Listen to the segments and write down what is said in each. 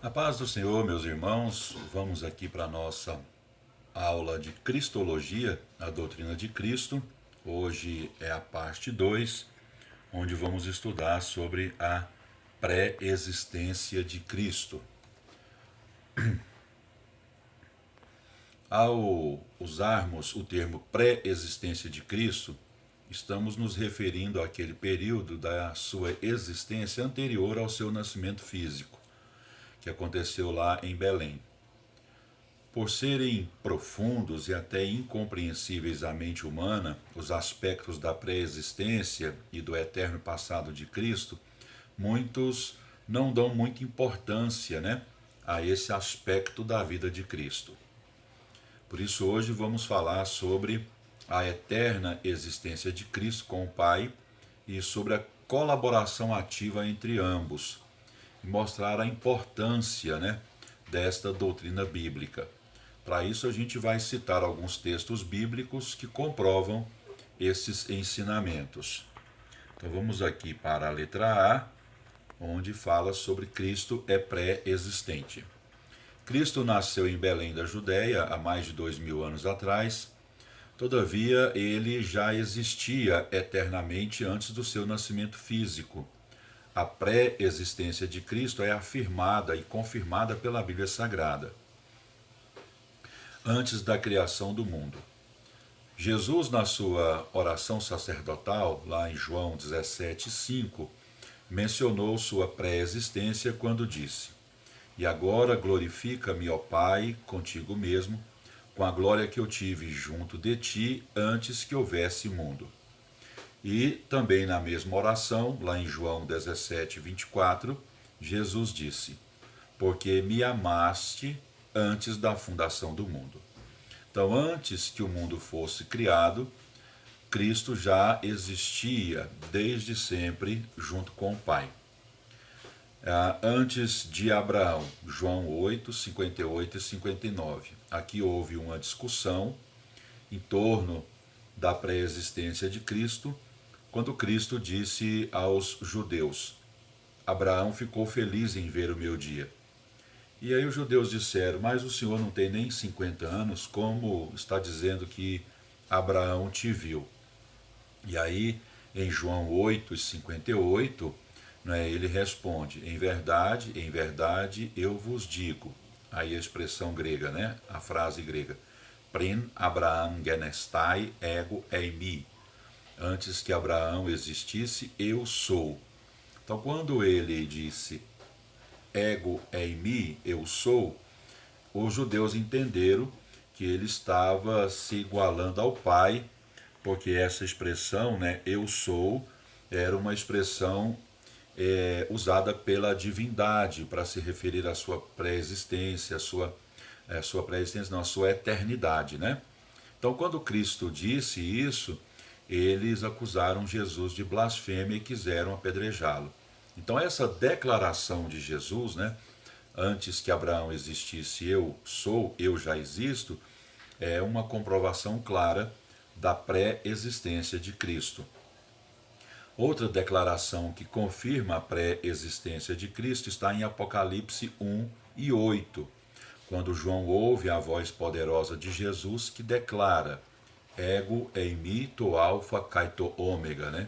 A paz do Senhor, meus irmãos, vamos aqui para a nossa aula de Cristologia, a doutrina de Cristo. Hoje é a parte 2, onde vamos estudar sobre a pré-existência de Cristo. Ao usarmos o termo pré-existência de Cristo, estamos nos referindo àquele período da sua existência anterior ao seu nascimento físico, que aconteceu lá em Belém. Por serem profundos e até incompreensíveis à mente humana, os aspectos da pré-existência e do eterno passado de Cristo, muitos não dão muita importância, a esse aspecto da vida de Cristo. Por isso, hoje vamos falar sobre a eterna existência de Cristo com o Pai e sobre a colaboração ativa entre ambos, e mostrar a importância, desta doutrina bíblica. Para isso, a gente vai citar alguns textos bíblicos que comprovam esses ensinamentos. Então, vamos aqui para a letra A, onde fala sobre Cristo é pré-existente. Cristo nasceu em Belém da Judéia há mais de 2000 anos atrás. Todavia, ele já existia eternamente antes do seu nascimento físico. A pré-existência de Cristo é afirmada e confirmada pela Bíblia Sagrada, antes da criação do mundo. Jesus, na sua oração sacerdotal, lá em João 17,5, mencionou sua pré-existência quando disse: E agora glorifica-me, ó Pai, contigo mesmo, com a glória que eu tive junto de ti antes que houvesse mundo. E também na mesma oração, lá em João 17,24, Jesus disse: Porque me amaste antes da fundação do mundo. Então, antes que o mundo fosse criado, Cristo já existia desde sempre junto com o Pai. Antes de Abraão, João 8, 58 e 59. Aqui houve uma discussão em torno da pré-existência de Cristo, quando Cristo disse aos judeus: Abraão ficou feliz em ver o meu dia. E aí os judeus disseram: Mas o senhor não tem nem 50 anos, como está dizendo que Abraão te viu? E aí, em João 8, 58, ele responde: em verdade, eu vos digo. Aí a expressão grega, a frase grega: Prin Abraham genestai ego eimi. Antes que Abraão existisse, eu sou. Então, quando ele disse ego eimi, eu sou, os judeus entenderam que ele estava se igualando ao Pai, porque essa expressão, eu sou, era uma expressão usada pela divindade para se referir à sua pré-existência, à sua eternidade, Então, quando Cristo disse isso, eles acusaram Jesus de blasfêmia e quiseram apedrejá-lo. Então, essa declaração de Jesus, antes que Abraão existisse, eu sou, eu já existo, é uma comprovação clara da pré-existência de Cristo. Outra declaração que confirma a pré-existência de Cristo está em Apocalipse 1 e 8, quando João ouve a voz poderosa de Jesus que declara: Ego eimi to alfa kai to ômega,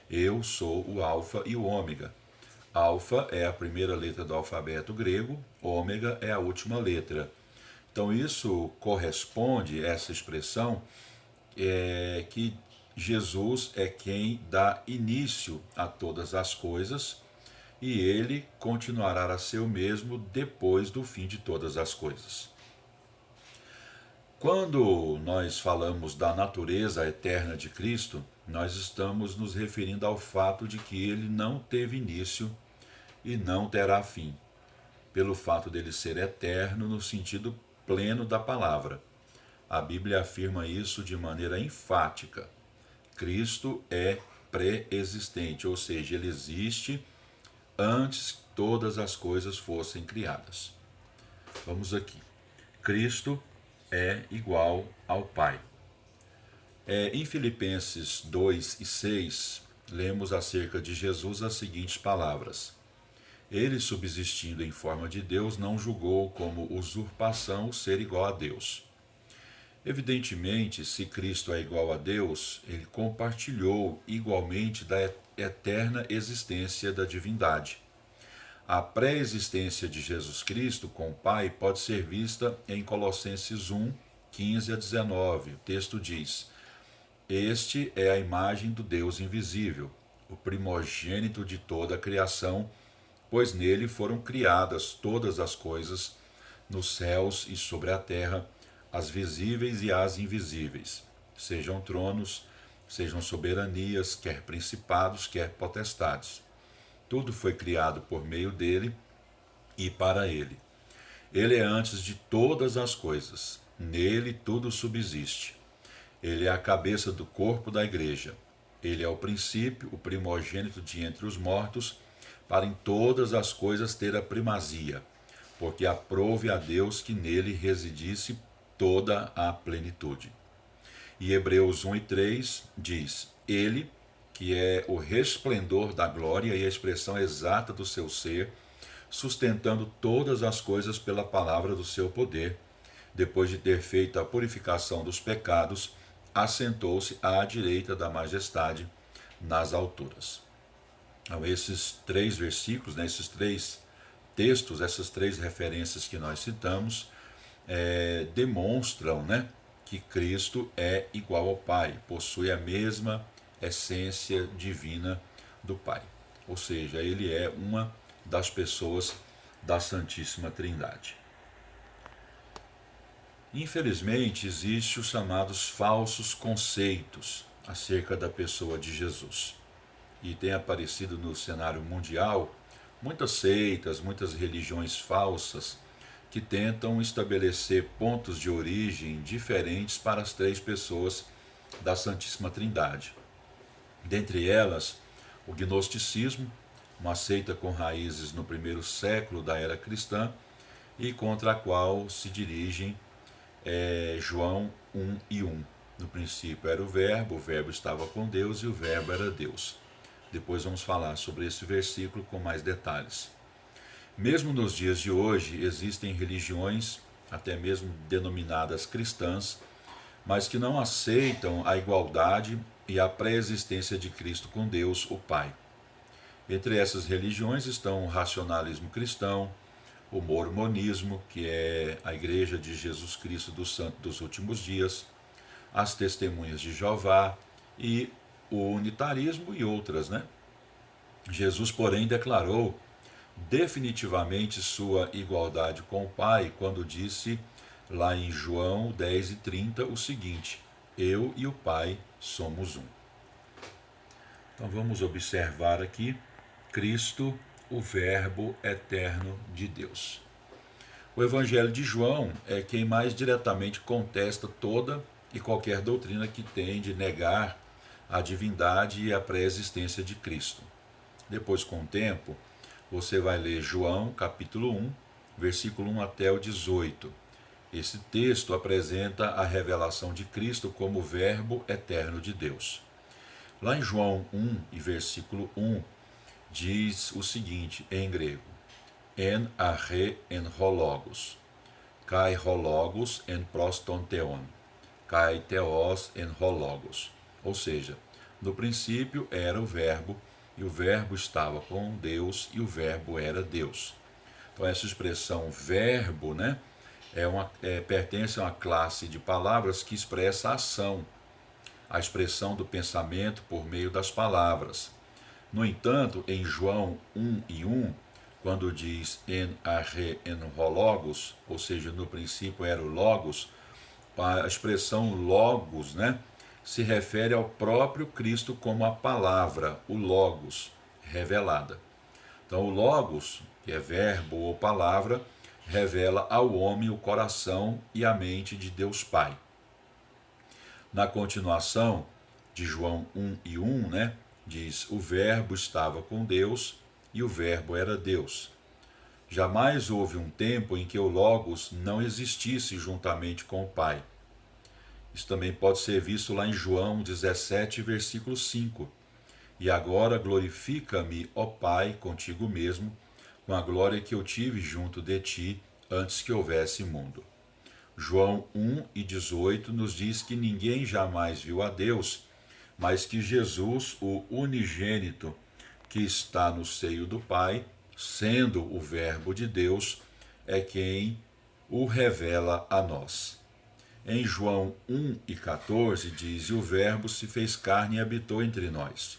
Eu sou o alfa e o ômega. Alfa é a primeira letra do alfabeto grego, ômega é a última letra. Então isso corresponde, essa expressão, que Jesus é quem dá início a todas as coisas e ele continuará a ser o mesmo depois do fim de todas as coisas. Quando nós falamos da natureza eterna de Cristo, nós estamos nos referindo ao fato de que ele não teve início e não terá fim, pelo fato dele ser eterno no sentido pleno da palavra. A Bíblia afirma isso de maneira enfática. Cristo é pré-existente, ou seja, ele existe antes que todas as coisas fossem criadas. Vamos aqui. Cristo é igual ao Pai. Em Filipenses 2 e 6, lemos acerca de Jesus as seguintes palavras: Ele, subsistindo em forma de Deus, não julgou como usurpação o ser igual a Deus. Evidentemente, se Cristo é igual a Deus, ele compartilhou igualmente da eterna existência da divindade. A pré-existência de Jesus Cristo com o Pai pode ser vista em Colossenses 1, 15 a 19. O texto diz: Este é a imagem do Deus invisível, o primogênito de toda a criação, pois nele foram criadas todas as coisas, nos céus e sobre a terra, as visíveis e as invisíveis, sejam tronos, sejam soberanias, quer principados, quer potestades. Tudo foi criado por meio dele e para ele. Ele é antes de todas as coisas, nele tudo subsiste. Ele é a cabeça do corpo da igreja. Ele é o princípio, o primogênito de entre os mortos, para em todas as coisas ter a primazia, porque aprouve a Deus que nele residisse toda a plenitude. E Hebreus 1 e 3 diz: Ele, que é o resplendor da glória e a expressão exata do seu ser, sustentando todas as coisas pela palavra do seu poder, depois de ter feito a purificação dos pecados, assentou-se à direita da majestade nas alturas. Então, esses três versículos, né, esses três textos, essas três referências que nós citamos, demonstram, né, que Cristo é igual ao Pai, possui a mesma essência divina do Pai. Ou seja, ele é uma das pessoas da Santíssima Trindade. Infelizmente, existem os chamados falsos conceitos acerca da pessoa de Jesus. E tem aparecido no cenário mundial muitas seitas, muitas religiões falsas que tentam estabelecer pontos de origem diferentes para as três pessoas da Santíssima Trindade. Dentre elas, o gnosticismo, uma seita com raízes no primeiro século da era cristã e contra a qual se dirigem João 1 e 1. No princípio era o verbo estava com Deus e o verbo era Deus. Depois vamos falar sobre esse versículo com mais detalhes. Mesmo nos dias de hoje, existem religiões, até mesmo denominadas cristãs, mas que não aceitam a igualdade e a pré-existência de Cristo com Deus, o Pai. Entre essas religiões estão o racionalismo cristão, o mormonismo, que é a Igreja de Jesus Cristo dos Santos dos Últimos Dias, as Testemunhas de Jeová e o unitarismo e outras, né? Jesus, porém, declarou definitivamente sua igualdade com o Pai quando disse lá em João 10 e 30 o seguinte: Eu e o Pai somos um. Então vamos observar aqui Cristo, o Verbo eterno de Deus. O Evangelho de João é quem mais diretamente contesta toda e qualquer doutrina que tende a negar a divindade e a pré-existência de Cristo. Depois, com o tempo, você vai ler João, capítulo 1, versículo 1 até o 18. Esse texto apresenta a revelação de Cristo como o Verbo eterno de Deus. Lá em João 1 e versículo 1, diz o seguinte, em grego: En arche en hologos, kai hologos en prostonteon, kai theos en hologos. Ou seja, no princípio era o Verbo, e o Verbo estava com Deus, e o Verbo era Deus. Então essa expressão verbo, né, pertence a uma classe de palavras que expressa a ação, a expressão do pensamento por meio das palavras. No entanto, em João 1 e 1, quando diz en arche en hologos, ou seja, no princípio era o logos, a expressão logos, né, se refere ao próprio Cristo como a palavra, o logos, revelada. Então o logos, que é verbo ou palavra, revela ao homem o coração e a mente de Deus Pai. Na continuação de João 1 e 1, né, diz: o verbo estava com Deus e o verbo era Deus. Jamais houve um tempo em que o logos não existisse juntamente com o Pai. Isso também pode ser visto lá em João 17, versículo 5. E agora glorifica-me, ó Pai, contigo mesmo, com a glória que eu tive junto de ti antes que houvesse mundo. João 1:18 nos diz que ninguém jamais viu a Deus, mas que Jesus, o unigênito que está no seio do Pai, sendo o Verbo de Deus, é quem o revela a nós. Em João 1:14 diz: e o Verbo se fez carne e habitou entre nós.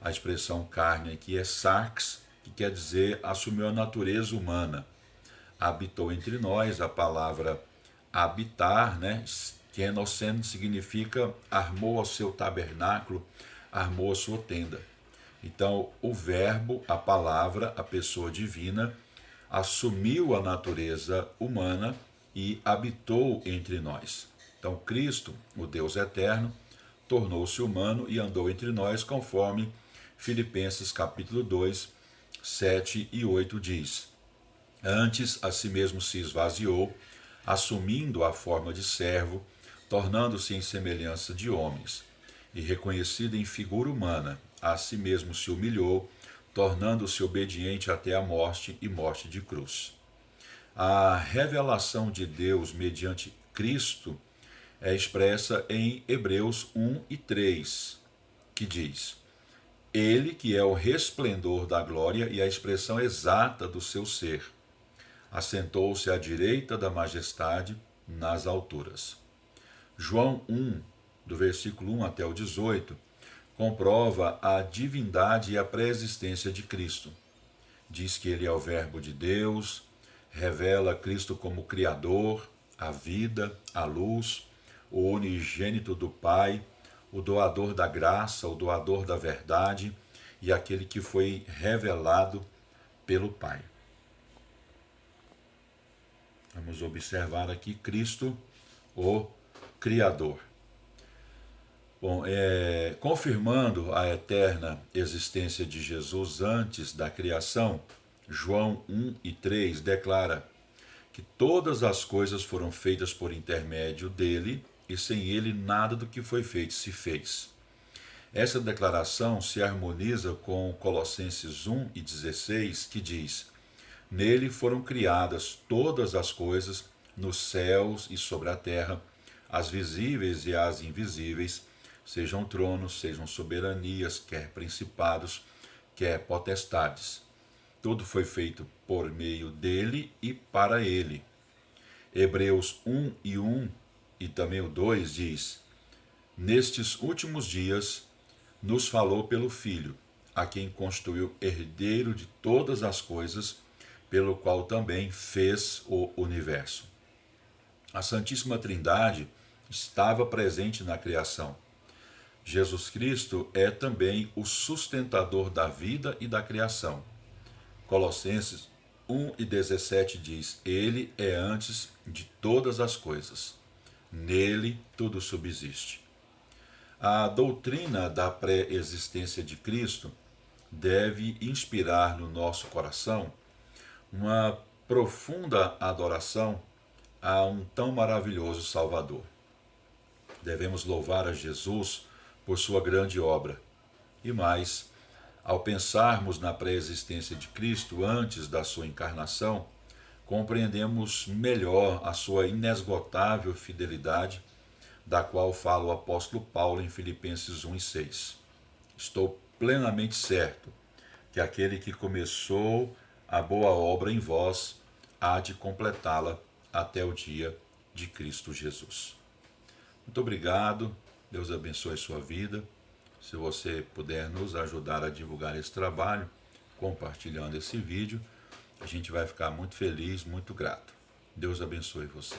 A expressão carne aqui é sarx, que quer dizer assumiu a natureza humana. Habitou entre nós, a palavra habitar, Kenosen significa armou ao seu tabernáculo, armou a sua tenda. Então, o Verbo, a palavra, a pessoa divina, assumiu a natureza humana e habitou entre nós. Então, Cristo, o Deus eterno, tornou-se humano e andou entre nós, conforme Filipenses capítulo 2, 7 e 8 diz: antes a si mesmo se esvaziou, assumindo a forma de servo, tornando-se em semelhança de homens, e reconhecido em figura humana, a si mesmo se humilhou, tornando-se obediente até a morte e morte de cruz. A revelação de Deus mediante Cristo é expressa em Hebreus 1:3, que diz: ele que é o resplendor da glória e a expressão exata do seu ser, assentou-se à direita da majestade nas alturas. João 1, do versículo 1 até o 18, comprova a divindade e a pré-existência de Cristo. Diz que ele é o Verbo de Deus, revela Cristo como Criador, a vida, a luz, o unigênito do Pai, o doador da graça, o doador da verdade e aquele que foi revelado pelo Pai. Vamos observar aqui Cristo, o Criador. Bom, confirmando a eterna existência de Jesus antes da criação, João 1:3 declara que todas as coisas foram feitas por intermédio dele e sem ele nada do que foi feito se fez. Essa declaração se harmoniza com Colossenses 1:16, que diz: nele foram criadas todas as coisas nos céus e sobre a terra, as visíveis e as invisíveis, sejam tronos, sejam soberanias, quer principados, quer potestades. Tudo foi feito por meio dele e para ele. Hebreus 1:1 e também o 2 diz: nestes últimos dias nos falou pelo Filho, a quem constituiu herdeiro de todas as coisas, pelo qual também fez o universo. A Santíssima Trindade estava presente na criação. Jesus Cristo é também o sustentador da vida e da criação. Colossenses 1:17 diz: ele é antes de todas as coisas. Nele tudo subsiste. A doutrina da pré-existência de Cristo deve inspirar no nosso coração uma profunda adoração a um tão maravilhoso Salvador. Devemos louvar a Jesus por sua grande obra. E mais, ao pensarmos na pré-existência de Cristo antes da sua encarnação, compreendemos melhor a sua inesgotável fidelidade, da qual fala o apóstolo Paulo em Filipenses 1:6. Estou plenamente certo que aquele que começou a boa obra em vós há de completá-la até o dia de Cristo Jesus. Muito obrigado, Deus abençoe a sua vida. Se você puder nos ajudar a divulgar esse trabalho, compartilhando esse vídeo, a gente vai ficar muito feliz, muito grato. Deus abençoe você.